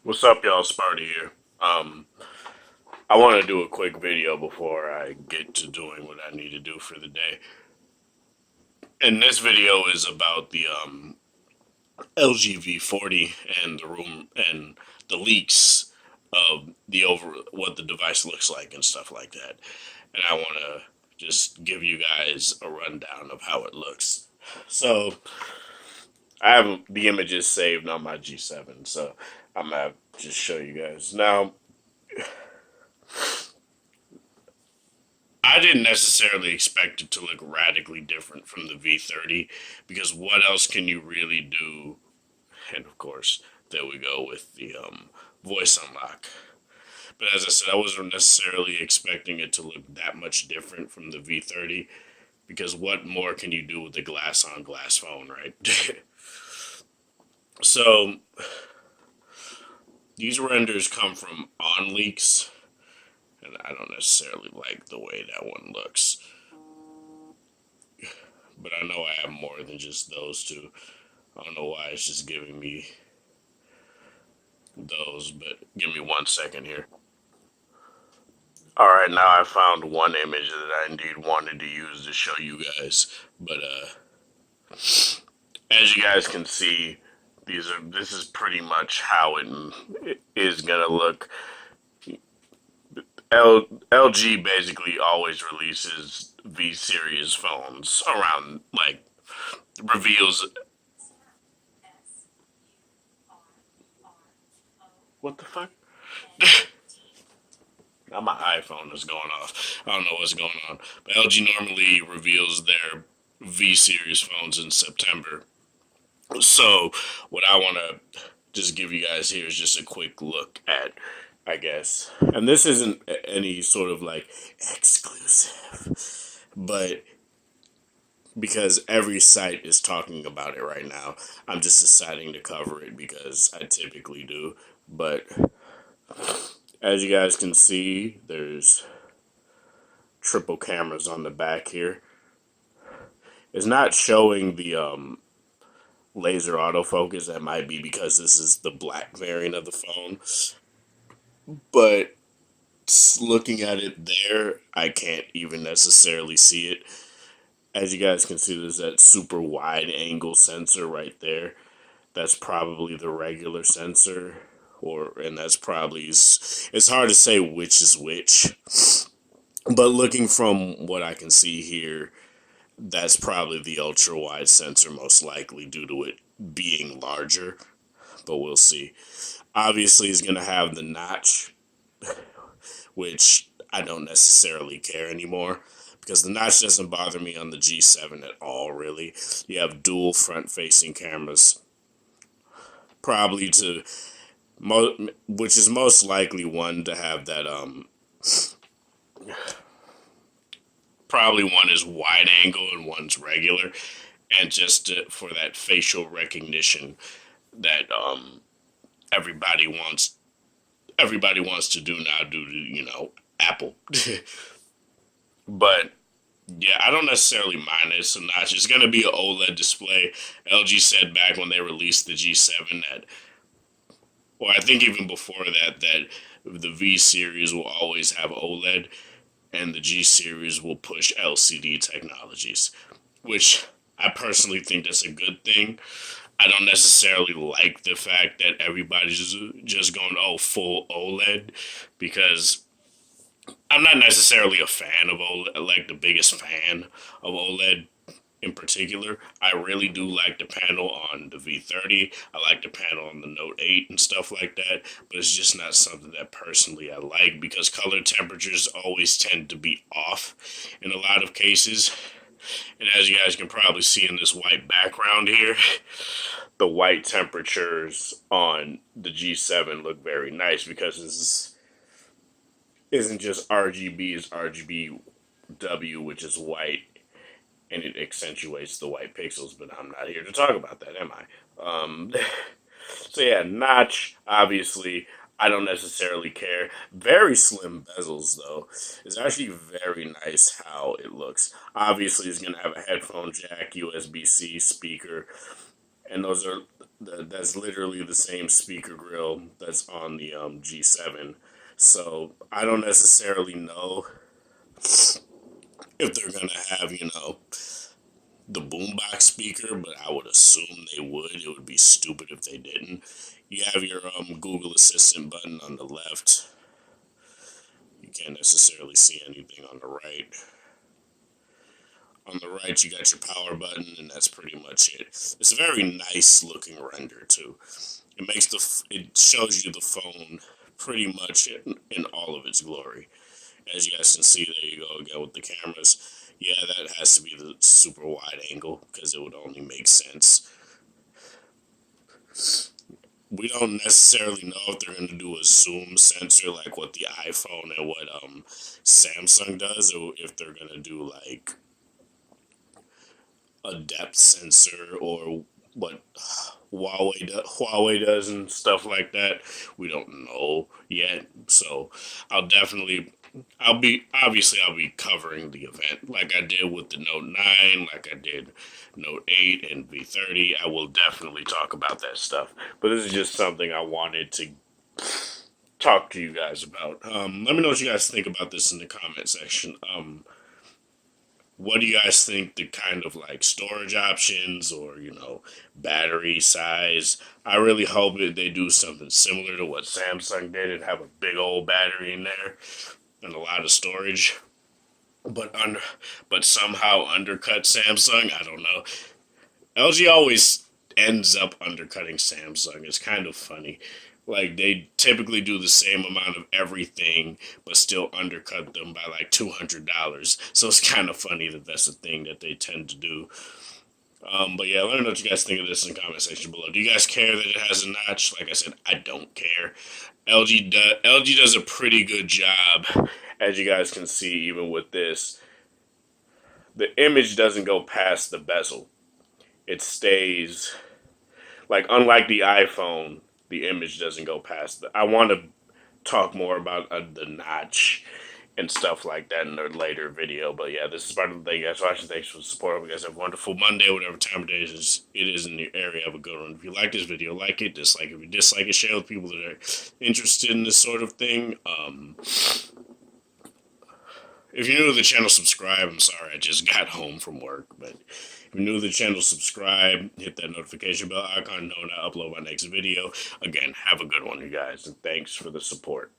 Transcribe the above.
What's up, y'all? Sparty here. I want to do a quick video before I get to doing what I need to do for the day. And this video is about the LG V40 and the room and the leaks of the over what the device looks like and stuff like that. And I want to just give you guys a rundown of how it looks. So I have the images saved on my G7, so I'm gonna just show you guys now. I didn't necessarily expect it to look radically different from the V30 because what else can you really do? And of course, there we go with the voice unlock. But as I said, I wasn't necessarily expecting it to look that much different from the V30 because what more can you do with the glass on glass phone, right? So these renders come from On Leaks, and I don't necessarily like the way that one looks. But I know I have more than just those two. I don't know why it's just giving me those, but give me 1 second here. Alright, now I found one image that I indeed wanted to use to show you guys. But as you guys can see, this is pretty much how it is gonna look. LG basically always releases V series phones around like reveals. What the fuck? Now my iPhone is going off. I don't know what's going on. But LG normally reveals their V series phones in September. So what I want to just give you guys here is just a quick look at, I guess. And this isn't any sort of like exclusive, but because every site is talking about it right now, I'm just deciding to cover it because I typically do. But as you guys can see, there's triple cameras on the back here. It's not showing the laser autofocus. That might be because this is the black variant of the phone. But looking at it there, I can't even necessarily see it. As you guys can see, there's that super wide angle sensor right there. That's probably the regular sensor, and that's probably it's hard to say which is which. But looking from what I can see here, that's probably the ultra wide sensor, most likely due to it being larger. But we'll see. Obviously, he's going to have the notch, which I don't necessarily care anymore because the notch doesn't bother me on the G7 at all, really. You have dual front facing cameras, probably which is most likely one to have that, probably one is wide angle and one's regular, and just for that facial recognition that everybody wants everybody wants to do now due to Apple. But yeah, I don't necessarily mind it so much. It's gonna be an OLED display. LG said back when they released the G7 that, or I think even before that, that the V series will always have OLED, and the G series will push LCD technologies, which I personally think that's a good thing. I don't necessarily like the fact that everybody's just going, oh, full OLED, because I'm not necessarily a fan of OLED, like the biggest fan of OLED in particular. I really do like the panel on the V30. I like the panel on the Note 8 and stuff like that, but it's just not something that personally I like because color temperatures always tend to be off in a lot of cases. And as you guys can probably see in this white background here, the white temperatures on the G7 look very nice because this isn't just RGB, it's RGBW, which is white, and it accentuates the white pixels, but I'm not here to talk about that, am I? So yeah, notch, obviously, I don't necessarily care. Very slim bezels, though. It's actually very nice how it looks. Obviously, it's going to have a headphone jack, USB-C speaker, and those are that's literally the same speaker grill that's on the G7. So I don't necessarily know if they're gonna have, the boombox speaker, but I would assume they would. It would be stupid if they didn't. You have your Google Assistant button on the left. You can't necessarily see anything on the right. On the right, you got your power button, and that's pretty much it. It's a very nice looking render too. It shows you the phone pretty much in all of its glory. As you guys can see, there you go again with the cameras. Yeah, that has to be the super wide angle because it would only make sense. We don't necessarily know if they're going to do a zoom sensor like what the iPhone and what Samsung does, or if they're going to do like a depth sensor or what Huawei does and stuff like that. We don't know yet, so I'll be covering the event like I did with the Note 9, like I did Note 8 and V30. I will definitely talk about that stuff. But this is just something I wanted to talk to you guys about. Let me know what you guys think about this in the comment section. What do you guys think the kind of like storage options or battery size? I really hope that they do something similar to what Samsung did and have a big old battery in there and a lot of storage, but somehow undercut Samsung. I don't know. LG always ends up undercutting Samsung. It's kind of funny. Like they typically do the same amount of everything, but still undercut them by like $200. So it's kind of funny that that's a thing that they tend to do. But yeah, let me know what you guys think of this in the comment section below. Do you guys care that it has a notch? Like I said, I don't care. LG does a pretty good job, as you guys can see, even with this. The image doesn't go past the bezel. It stays like unlike the iPhone, the image doesn't go past I want to talk more about the notch and stuff like that in a later video. But yeah, this is part of the thing, guys. Watching. Thanks for the support. Hope you guys have a wonderful Monday, whatever time of day it is in your area. Have a good one. If you like this video, like it. Dislike it. If you dislike it, share with people that are interested in this sort of thing. If you're new to the channel, subscribe. I'm sorry, I just got home from work, but if you're new to the channel, subscribe, hit that notification bell icon, know when I upload my next video. Again, have a good one, you guys, and thanks for the support.